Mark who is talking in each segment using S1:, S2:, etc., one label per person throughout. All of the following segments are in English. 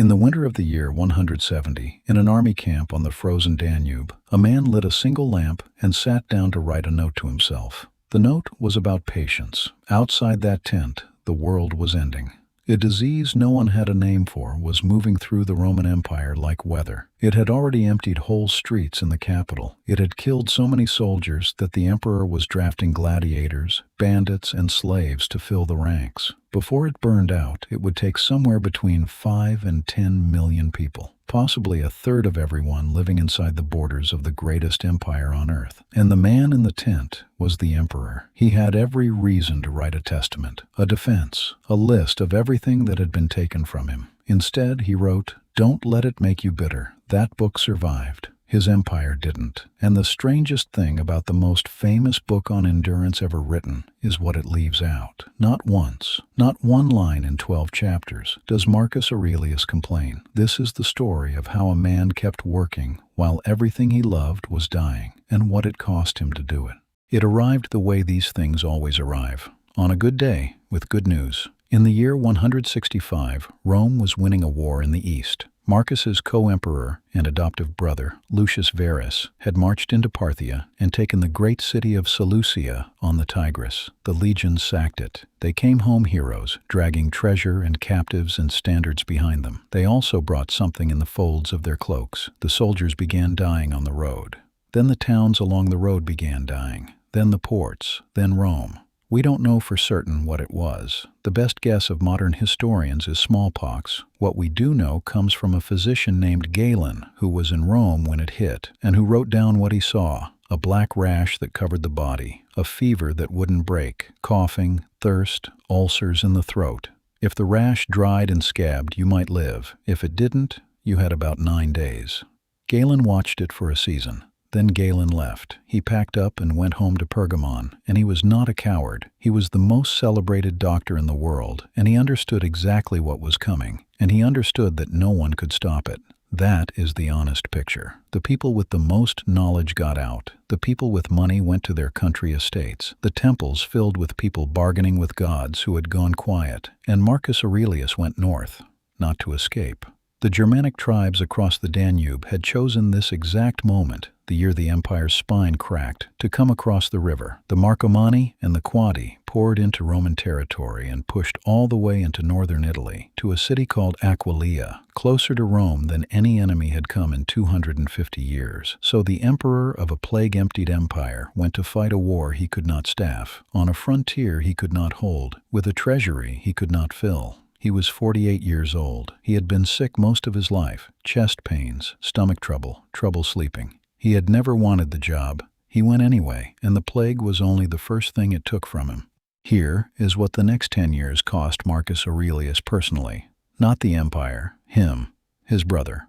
S1: In the winter of the year 170, in an army camp on the frozen Danube, a man lit a single lamp and sat down to write a note to himself. The note was about patience. Outside that tent, the world was ending. A disease no one had a name for was moving through the Roman Empire like weather. It had already emptied whole streets in the capital. It had killed so many soldiers that the emperor was drafting gladiators, bandits, and slaves to fill the ranks. Before it burned out, it would take somewhere between 5 and 10 million people, possibly a third of everyone living inside the borders of the greatest empire on earth. And the man in the tent was the emperor. He had every reason to write a testament, a defense, a list of everything that had been taken from him. Instead, he wrote, "Don't let it make you bitter. That book survived. His empire didn't." And the strangest thing about the most famous book on endurance ever written is what it leaves out. Not once, not one line in 12 chapters, does Marcus Aurelius complain. This is the story of how a man kept working while everything he loved was dying, and what it cost him to do it. It arrived the way these things always arrive, on a good day, with good news. In the year 165, Rome was winning a war in the east. Marcus's co-emperor and adoptive brother, Lucius Verus, had marched into Parthia and taken the great city of Seleucia on the Tigris. The legions sacked it. They came home heroes, dragging treasure and captives and standards behind them. They also brought something in the folds of their cloaks. The soldiers began dying on the road. Then the towns along the road began dying. Then the ports. Then Rome. We don't know for certain what it was. The best guess of modern historians is smallpox. What we do know comes from a physician named Galen, who was in Rome when it hit, and who wrote down what he saw: a black rash that covered the body, a fever that wouldn't break, coughing, thirst, ulcers in the throat. If the rash dried and scabbed, you might live. If it didn't, you had about 9 days. Galen watched it for a season. Then Galen left. He packed up and went home to Pergamon, and he was not a coward. He was the most celebrated doctor in the world, and he understood exactly what was coming, and he understood that no one could stop it. That is the honest picture. The people with the most knowledge got out. The people with money went to their country estates. The temples filled with people bargaining with gods who had gone quiet, and Marcus Aurelius went north, not to escape. The Germanic tribes across the Danube had chosen this exact moment, the year the empire's spine cracked, to come across the river. The Marcomanni and the Quadi poured into Roman territory and pushed all the way into northern Italy, to a city called Aquileia, closer to Rome than any enemy had come in 250 years. So the emperor of a plague-emptied empire went to fight a war he could not staff, on a frontier he could not hold, with a treasury he could not fill. He was 48 years old. He had been sick most of his life, chest pains, stomach trouble, trouble sleeping. He had never wanted the job. He went anyway, and the plague was only the first thing it took from him. Here is what the next 10 years cost Marcus Aurelius personally. Not the empire, him, his brother.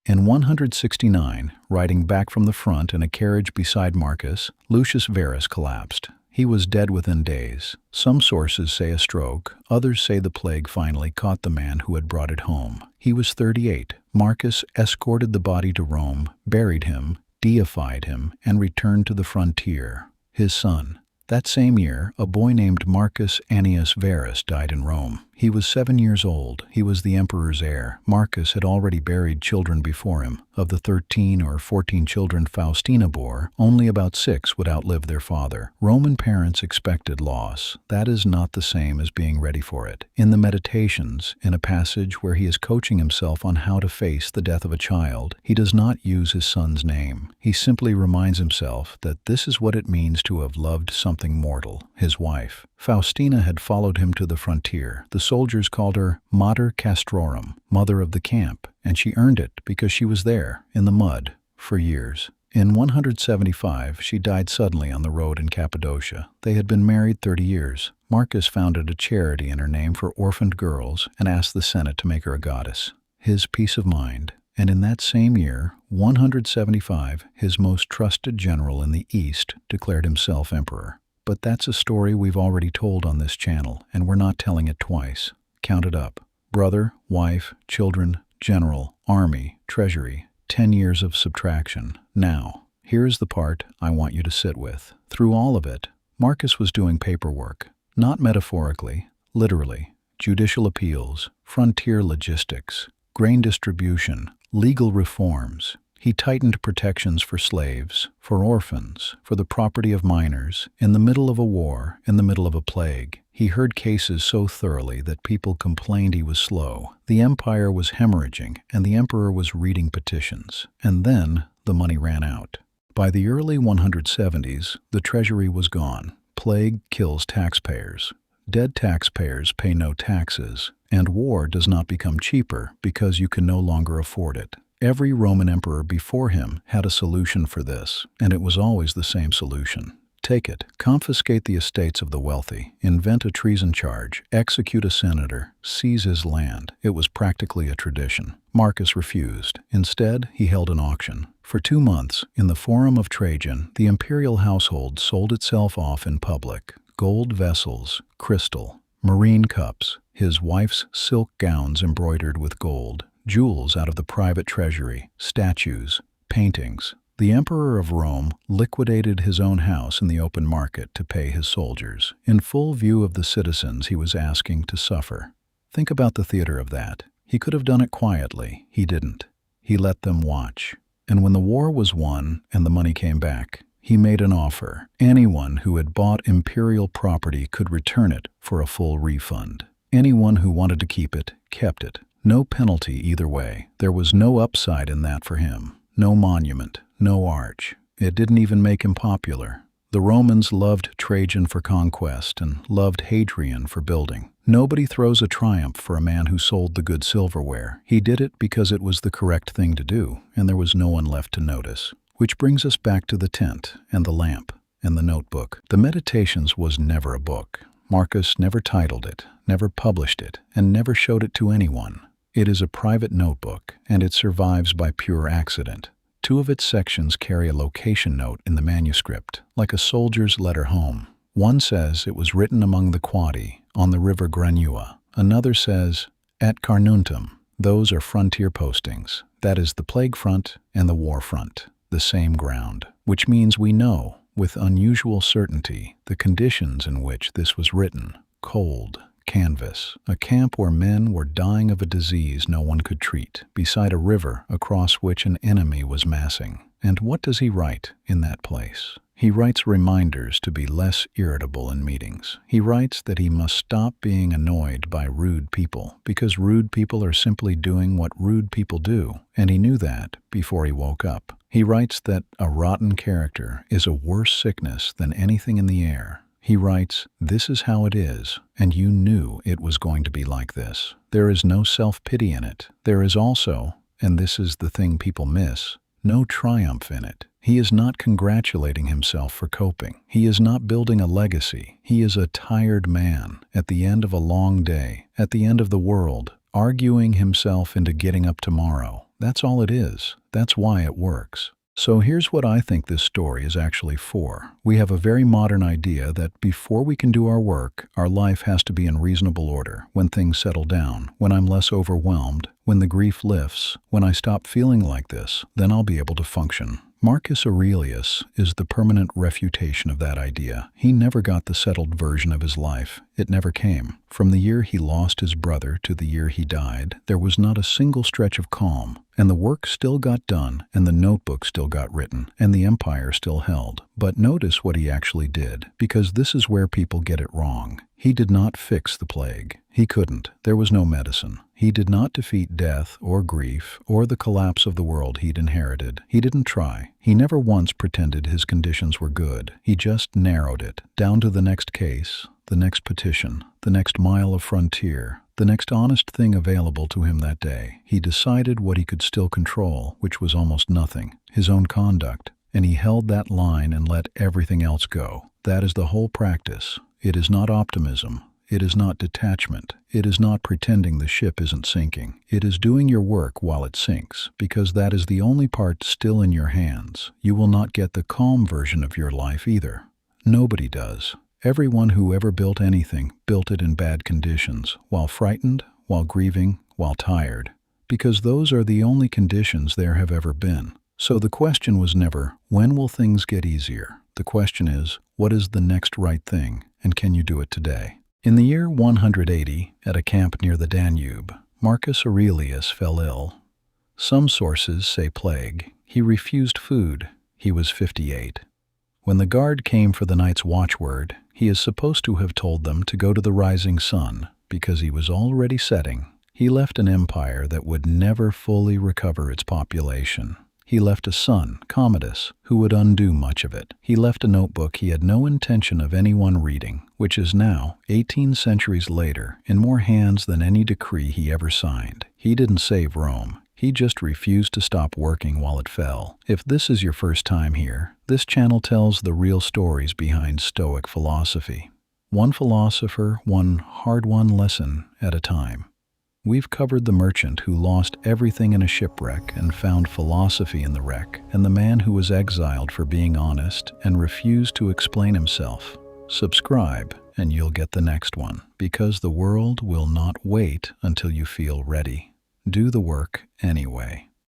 S1: In 169, riding back from the front in a carriage beside Marcus, Lucius Verus collapsed. He was dead within days. Some sources say a stroke, others say the plague finally caught the man who had brought it home. He was 38. Marcus escorted the body to Rome, buried him, deified him, and returned to the frontier. His son. That same year, a boy named Marcus Annius Verus died in Rome. He was 7 years old. He was the emperor's heir. Marcus had already buried children before him. Of the 13 or 14 children Faustina bore, only about 6 would outlive their father. Roman parents expected loss. That is not the same as being ready for it. In the Meditations, in a passage where he is coaching himself on how to face the death of a child, he does not use his son's name. He simply reminds himself that this is what it means to have loved something mortal, his wife. Faustina had followed him to the frontier. The soldiers called her Mater Castrorum, mother of the camp, and she earned it because she was there, in the mud, for years. In 175, she died suddenly on the road in Cappadocia. They had been married 30 years. Marcus founded a charity in her name for orphaned girls and asked the Senate to make her a goddess. His peace of mind. And in that same year, 175, his most trusted general in the East declared himself emperor. But that's a story we've already told on this channel, and we're not telling it twice. Count it up. Brother, wife, children, general, army, treasury, 10 years of subtraction. Now, here's the part I want you to sit with. Through all of it, Marcus was doing paperwork, not metaphorically, literally, judicial appeals, frontier logistics, grain distribution, legal reforms. He tightened protections for slaves, for orphans, for the property of minors, in the middle of a war, in the middle of a plague. He heard cases so thoroughly that people complained he was slow. The empire was hemorrhaging, and the emperor was reading petitions. And then the money ran out. By the early 170s, the treasury was gone. Plague kills taxpayers. Dead taxpayers pay no taxes, and war does not become cheaper because you can no longer afford it. Every Roman emperor before him had a solution for this, and it was always the same solution. Take it, confiscate the estates of the wealthy, invent a treason charge, execute a senator, seize his land. It was practically a tradition. Marcus refused. Instead, he held an auction. For 2 months, in the Forum of Trajan, the imperial household sold itself off in public. Gold vessels, crystal, marine cups, his wife's silk gowns embroidered with gold, jewels out of the private treasury, statues, paintings. The emperor of Rome liquidated his own house in the open market to pay his soldiers, in full view of the citizens he was asking to suffer. Think about the theater of that. He could have done it quietly. He didn't. He let them watch. And when the war was won and the money came back, he made an offer. Anyone who had bought imperial property could return it for a full refund. Anyone who wanted to keep it, kept it. No penalty either way. There was no upside in that for him. No monument, no arch. It didn't even make him popular. The Romans loved Trajan for conquest and loved Hadrian for building. Nobody throws a triumph for a man who sold the good silverware. He did it because it was the correct thing to do, and there was no one left to notice. Which brings us back to the tent and the lamp and the notebook. The Meditations was never a book. Marcus never titled it, never published it, and never showed it to anyone. It is a private notebook, and it survives by pure accident. 2 of its sections carry a location note in the manuscript, like a soldier's letter home. One says it was written among the Quadi, on the river Granua. Another says, at Carnuntum. Those are frontier postings. That is the plague front and the war front, the same ground, which means we know, with unusual certainty, the conditions in which this was written. Cold, canvas, a camp where men were dying of a disease no one could treat, beside a river across which an enemy was massing. And what does he write in that place? He writes reminders to be less irritable in meetings. He writes that he must stop being annoyed by rude people, because rude people are simply doing what rude people do, and he knew that before he woke up. He writes that a rotten character is a worse sickness than anything in the air. He writes, this is how it is, and you knew it was going to be like this. There is no self-pity in it. There is also, and this is the thing people miss, no triumph in it. He is not congratulating himself for coping. He is not building a legacy. He is a tired man at the end of a long day, at the end of the world, arguing himself into getting up tomorrow. That's all it is. That's why it works. So here's what I think this story is actually for. We have a very modern idea that before we can do our work, our life has to be in reasonable order. When things settle down, when I'm less overwhelmed, when the grief lifts, when I stop feeling like this, then I'll be able to function. Marcus Aurelius is the permanent refutation of that idea. He never got the settled version of his life. It never came. From the year he lost his brother to the year he died, there was not a single stretch of calm, and the work still got done, and the notebook still got written, and the empire still held. But notice what he actually did, because this is where people get it wrong. He did not fix the plague. He couldn't. There was no medicine. He did not defeat death or grief or the collapse of the world he'd inherited. He didn't try. He never once pretended his conditions were good. He just narrowed it down to the next case, the next petition, the next mile of frontier, the next honest thing available to him that day. He decided what he could still control, which was almost nothing, his own conduct, and he held that line and let everything else go. That is the whole practice. It is not optimism. It is not detachment. It is not pretending the ship isn't sinking. It is doing your work while it sinks, because that is the only part still in your hands. You will not get the calm version of your life either. Nobody does. Everyone who ever built anything built it in bad conditions, while frightened, while grieving, while tired, because those are the only conditions there have ever been. So the question was never, when will things get easier? The question is, what is the next right thing, and can you do it today? In the year 180, at a camp near the Danube, Marcus Aurelius fell ill. Some sources say plague. He refused food. He was 58. When the guard came for the night's watchword, he is supposed to have told them to go to the rising sun, because he was already setting. He left an empire that would never fully recover its population. He left a son, Commodus, who would undo much of it. He left a notebook he had no intention of anyone reading, which is now, 18 centuries later, in more hands than any decree he ever signed. He didn't save Rome. He just refused to stop working while it fell. If this is your first time here, this channel tells the real stories behind Stoic philosophy. One philosopher, one hard-won lesson at a time. We've covered the merchant who lost everything in a shipwreck and found philosophy in the wreck, and the man who was exiled for being honest and refused to explain himself. Subscribe, and you'll get the next one, because the world will not wait until you feel ready. Do the work anyway.